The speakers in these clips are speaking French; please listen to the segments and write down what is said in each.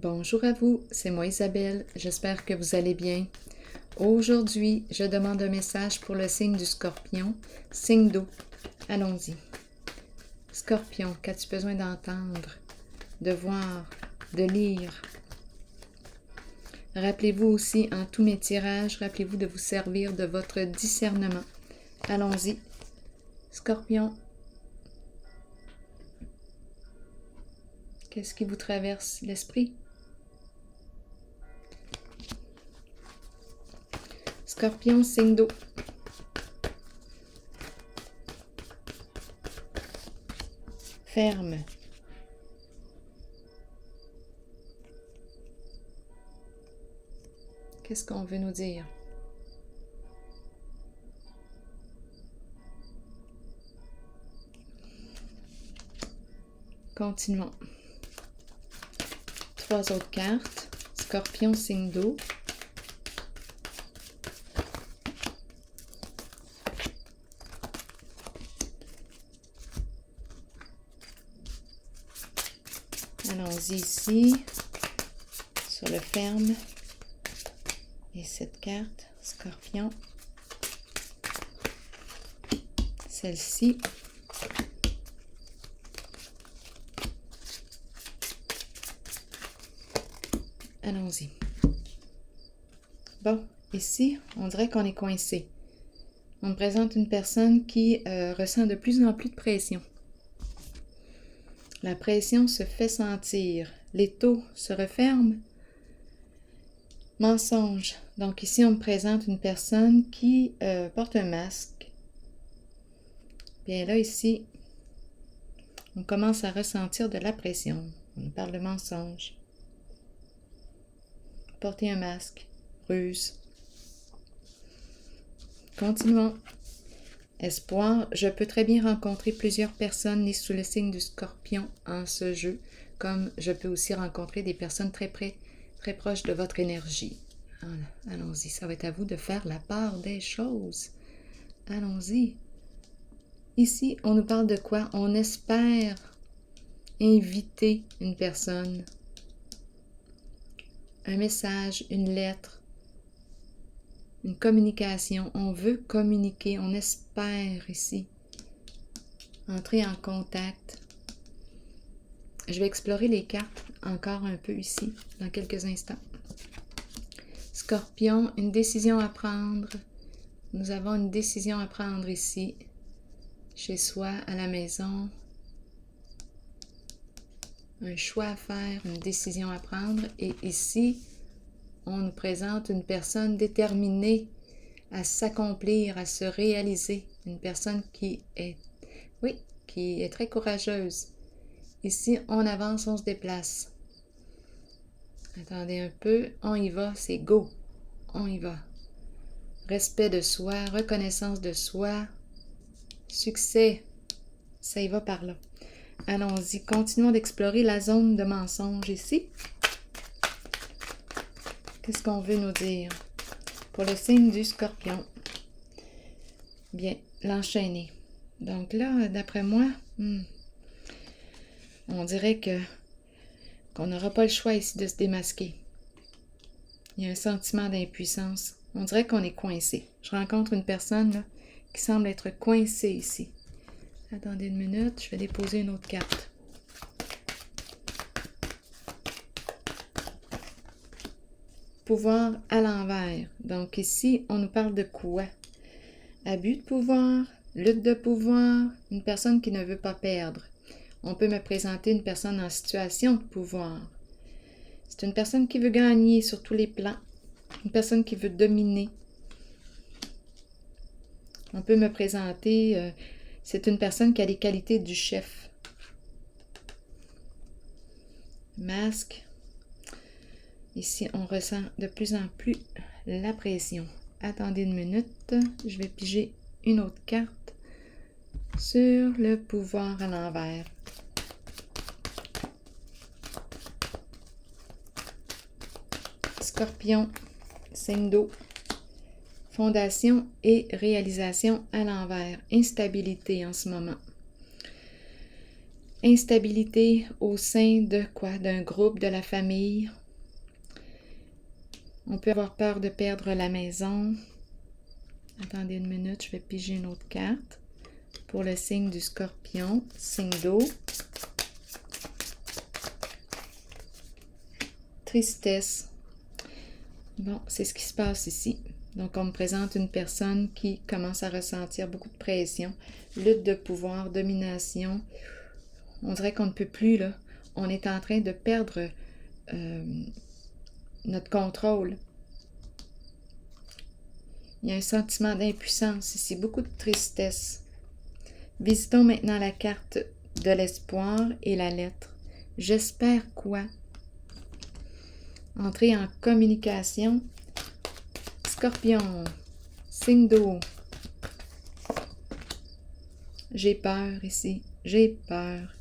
Bonjour à vous, c'est moi Isabelle, j'espère que vous allez bien. Aujourd'hui, je demande un message pour le signe du Scorpion, signe d'eau. Allons-y. Scorpion, qu'as-tu besoin d'entendre, de voir, de lire? Rappelez-vous aussi, en tous mes tirages, rappelez-vous de vous servir de votre discernement. Allons-y. Scorpion, qu'est-ce qui vous traverse l'esprit? Scorpion, signe d'eau. Ferme. Qu'est-ce qu'on veut nous dire? Continuons. 3 autres cartes. Scorpion, signe d'eau. Allons-y ici, sur le ferme. Et cette carte, Scorpion. Celle-ci. Allons-y. Bon, ici, on dirait qu'on est coincé. On me présente une personne qui ressent de plus en plus de pression. La pression se fait sentir. L'étau se referme. Mensonge. Donc ici, on me présente une personne qui porte un masque. Bien là, ici, on commence à ressentir de la pression. On nous parle de mensonge. Porter un masque. Ruse. Continuons. Espoir, je peux très bien rencontrer plusieurs personnes nées sous le signe du Scorpion en ce jeu, comme je peux aussi rencontrer des personnes très proches de votre énergie. Voilà. Allons-y, ça va être à vous de faire la part des choses. Allons-y. Ici, on nous parle de quoi? On espère inviter une personne, un message, une lettre, une communication. On veut communiquer, on espère ici. Entrer en contact. Je vais explorer les cartes encore un peu ici, dans quelques instants. Scorpion, une décision à prendre. Nous avons une décision à prendre ici, chez soi, à la maison. Un choix à faire, une décision à prendre. Et ici, on nous présente une personne déterminée à s'accomplir, à se réaliser. Une personne qui est très courageuse. Ici, on avance, on se déplace. Attendez un peu, on y va, c'est go. On y va. Respect de soi, reconnaissance de soi, succès, ça y va par là. Allons-y, continuons d'explorer la zone de mensonge ici. Qu'est-ce qu'on veut nous dire? Pour le signe du Scorpion. Bien, l'enchaîner. Donc là, d'après moi, on dirait qu'on n'aura pas le choix ici de se démasquer. Il y a un sentiment d'impuissance. On dirait qu'on est coincé. Je rencontre une personne là, qui semble être coincée ici. Attendez une minute, je vais déposer une autre carte. Pouvoir à l'envers. Donc ici, on nous parle de quoi? Abus de pouvoir, lutte de pouvoir, une personne qui ne veut pas perdre. On peut me présenter une personne en situation de pouvoir. C'est une personne qui veut gagner sur tous les plans. Une personne qui veut dominer. On peut me présenter, c'est une personne qui a les qualités du chef. Masque. Ici, on ressent de plus en plus la pression. Attendez une minute, je vais piger une autre carte sur le pouvoir à l'envers. Scorpion, signe d'eau. Fondation et réalisation à l'envers. Instabilité en ce moment. Instabilité au sein de quoi? D'un groupe, de la famille. On peut avoir peur de perdre la maison. Attendez une minute, je vais piger une autre carte. Pour le signe du Scorpion, signe d'eau. Tristesse. Bon, c'est ce qui se passe ici. Donc, on me présente une personne qui commence à ressentir beaucoup de pression, lutte de pouvoir, domination. On dirait qu'on ne peut plus, là. On est en train de perdre notre contrôle. Il y a un sentiment d'impuissance ici, beaucoup de tristesse. Visitons maintenant la carte de l'espoir et la lettre. J'espère quoi? Entrer en communication. Scorpion, signe d'eau. J'ai peur ici, j'ai peur.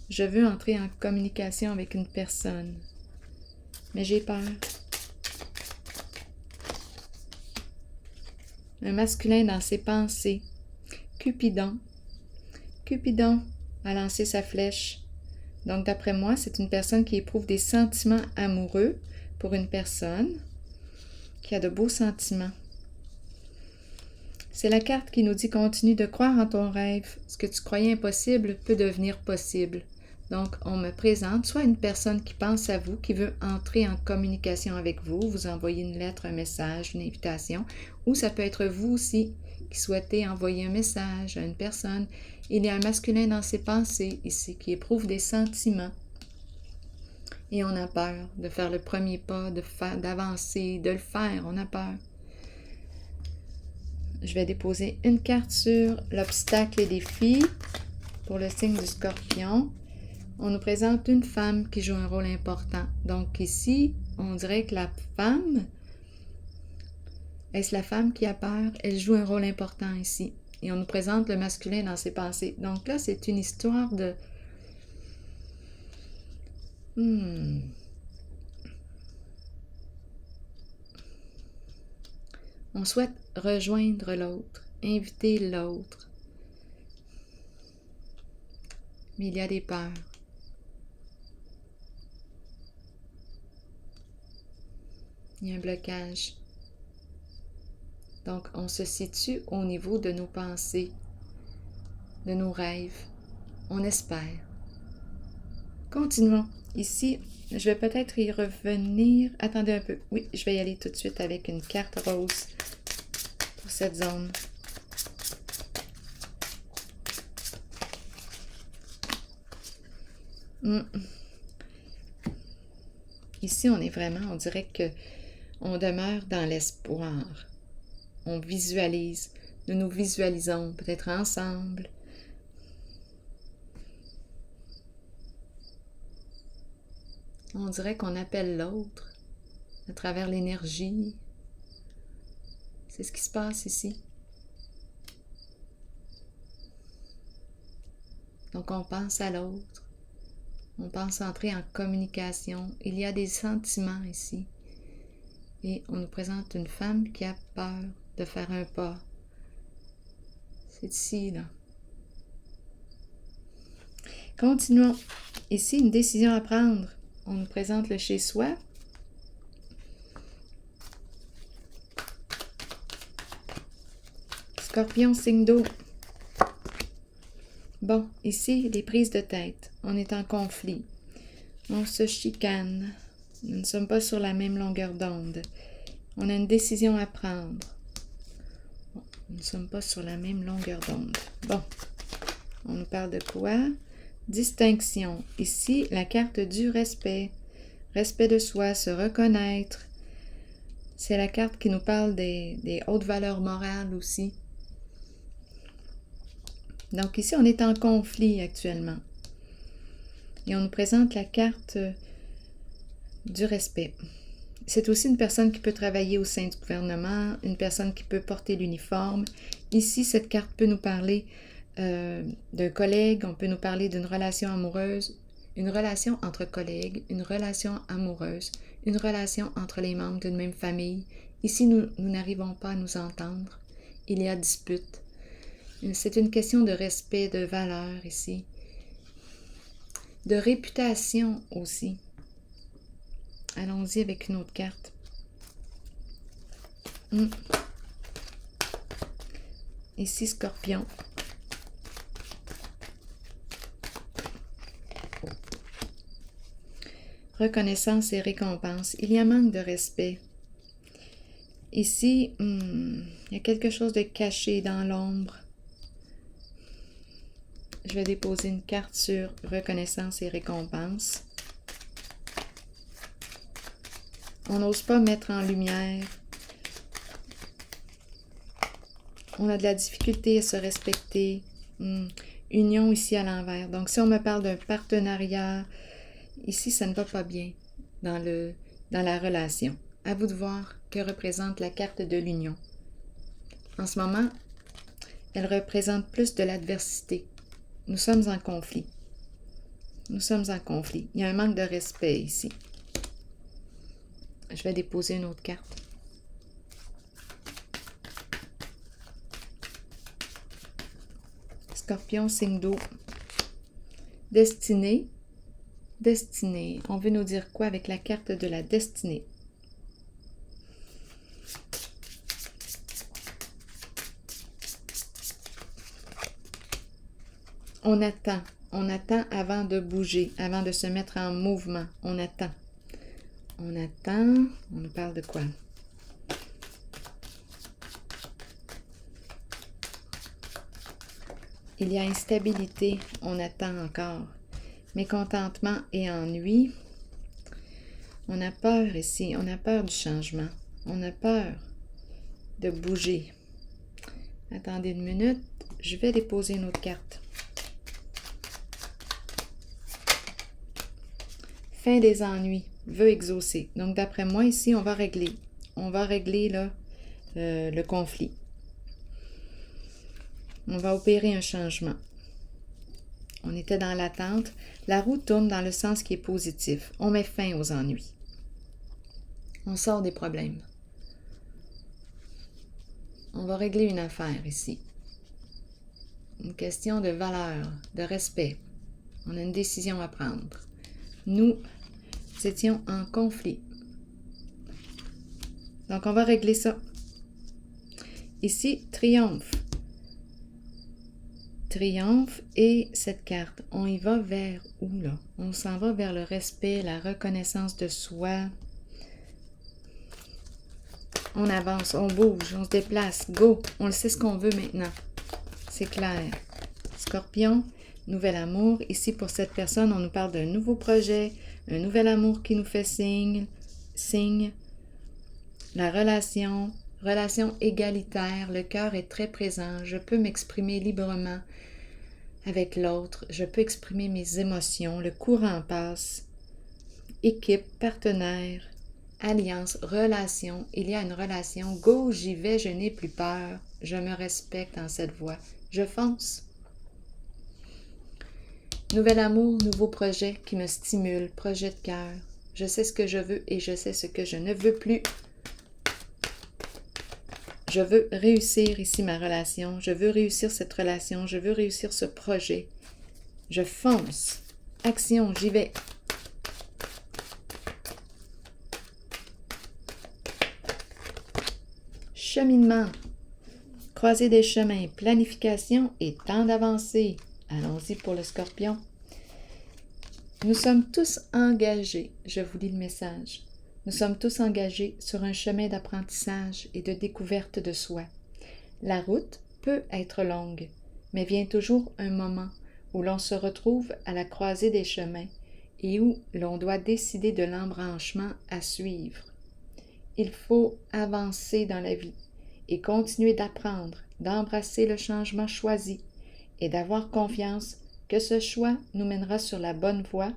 Je veux entrer en communication avec une personne, mais j'ai peur. Un masculin dans ses pensées. Cupidon. Cupidon a lancé sa flèche. Donc, d'après moi, c'est une personne qui éprouve des sentiments amoureux pour une personne qui a de beaux sentiments. C'est la carte qui nous dit « Continue de croire en ton rêve. Ce que tu croyais impossible peut devenir possible. » Donc, on me présente soit une personne qui pense à vous, qui veut entrer en communication avec vous, vous envoyez une lettre, un message, une invitation, ou ça peut être vous aussi qui souhaitez envoyer un message à une personne. Il y a un masculin dans ses pensées ici qui éprouve des sentiments. Et on a peur de faire le premier pas, d'avancer, de le faire, on a peur. Je vais déposer une carte sur l'obstacle et défi pour le signe du Scorpion. On nous présente une femme qui joue un rôle important. Donc ici, on dirait que la femme, est-ce la femme qui a peur? Elle joue un rôle important ici. Et on nous présente le masculin dans ses pensées. Donc là, c'est une histoire de... On souhaite rejoindre l'autre, inviter l'autre. Mais il y a des peurs. Il y a un blocage. Donc, on se situe au niveau de nos pensées, de nos rêves. On espère. Continuons. Ici, je vais peut-être y revenir. Attendez un peu. Oui, je vais y aller tout de suite avec une carte rose pour cette zone. Ici, on est vraiment, on dirait que on demeure dans l'espoir. On visualise. Nous nous visualisons peut-être ensemble. On dirait qu'on appelle l'autre à travers l'énergie. C'est ce qui se passe ici. Donc, on pense à l'autre. On pense entrer en communication. Il y a des sentiments ici. Et on nous présente une femme qui a peur de faire un pas. C'est ici, là. Continuons. Ici, une décision à prendre. On nous présente le chez-soi. Scorpion, signe d'eau. Bon, ici, les prises de tête. On est en conflit. On se chicane. Nous ne sommes pas sur la même longueur d'onde. On a une décision à prendre. Bon, nous ne sommes pas sur la même longueur d'onde. Bon, on nous parle de quoi? Distinction. Ici, la carte du respect. Respect de soi, se reconnaître. C'est la carte qui nous parle des hautes valeurs morales aussi. Donc ici, on est en conflit actuellement. Et on nous présente la carte du respect. C'est aussi une personne qui peut travailler au sein du gouvernement, une personne qui peut porter l'uniforme. Ici, cette carte peut nous parler d'un collègue, on peut nous parler d'une relation amoureuse, une relation entre collègues, une relation amoureuse, une relation entre les membres d'une même famille. Ici, nous n'arrivons pas à nous entendre. Il y a dispute. C'est une question de respect, de valeur ici. de réputation aussi. Allons-y avec une autre carte. Ici, Scorpion. Reconnaissance et récompense. Il y a manque de respect. Ici, il y a quelque chose de caché dans l'ombre. Je vais déposer une carte sur reconnaissance et récompense. On n'ose pas mettre en lumière. On a de la difficulté à se respecter. Union ici à l'envers. Donc, si on me parle d'un partenariat, ici, ça ne va pas bien dans la relation. À vous de voir que représente la carte de l'union. En ce moment, elle représente plus de l'adversité. Nous sommes en conflit. Nous sommes en conflit. Il y a un manque de respect ici. Je vais déposer une autre carte. Scorpion, signe d'eau. Destinée. Destinée. On veut nous dire quoi avec la carte de la destinée? On attend avant de bouger, avant de se mettre en mouvement. On attend. On nous parle de quoi? Il y a instabilité, on attend encore. Mécontentement et ennui. On a peur ici, on a peur du changement. On a peur de bouger. Attendez une minute, je vais déposer une autre carte. Fin des ennuis, veut exaucer. Donc, d'après moi, ici, on va régler. On va régler là, le conflit. On va opérer un changement. On était dans l'attente. La roue tourne dans le sens qui est positif. On met fin aux ennuis. On sort des problèmes. On va régler une affaire ici. Une question de valeur, de respect. On a une décision à prendre. Nous étions en conflit. Donc, on va régler ça. Ici, triomphe. Triomphe et cette carte. On y va vers où, là? On s'en va vers le respect, la reconnaissance de soi. On avance, on bouge, on se déplace. Go! On le sait ce qu'on veut maintenant. C'est clair. Scorpion, nouvel amour. Ici, pour cette personne, on nous parle d'un nouveau projet, un nouvel amour qui nous fait signe. La relation égalitaire. Le cœur est très présent. Je peux m'exprimer librement avec l'autre. Je peux exprimer mes émotions. Le courant passe. Équipe, partenaire, alliance, relation. Il y a une relation. Go, j'y vais, je n'ai plus peur. Je me respecte en cette voie. Je fonce. Nouvel amour, nouveau projet qui me stimule, projet de cœur. Je sais ce que je veux et je sais ce que je ne veux plus. Je veux réussir ici ma relation. Je veux réussir cette relation. Je veux réussir ce projet. Je fonce. Action, j'y vais. Cheminement. Croisée des chemins, planification et temps d'avancer. Allons-y pour le Scorpion. Nous sommes tous engagés, je vous lis le message. Nous sommes tous engagés sur un chemin d'apprentissage et de découverte de soi. La route peut être longue, mais vient toujours un moment où l'on se retrouve à la croisée des chemins et où l'on doit décider de l'embranchement à suivre. Il faut avancer dans la vie et continuer d'apprendre, d'embrasser le changement choisi et d'avoir confiance que ce choix nous mènera sur la bonne voie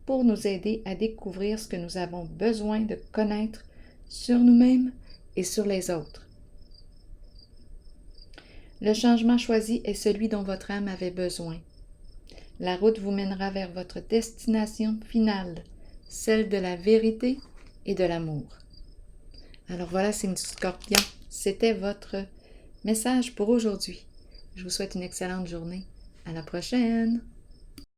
pour nous aider à découvrir ce que nous avons besoin de connaître sur nous-mêmes et sur les autres. Le changement choisi est celui dont votre âme avait besoin. La route vous mènera vers votre destination finale, celle de la vérité et de l'amour. Alors voilà, c'est une Scorpion. C'était votre message pour aujourd'hui. Je vous souhaite une excellente journée. À la prochaine!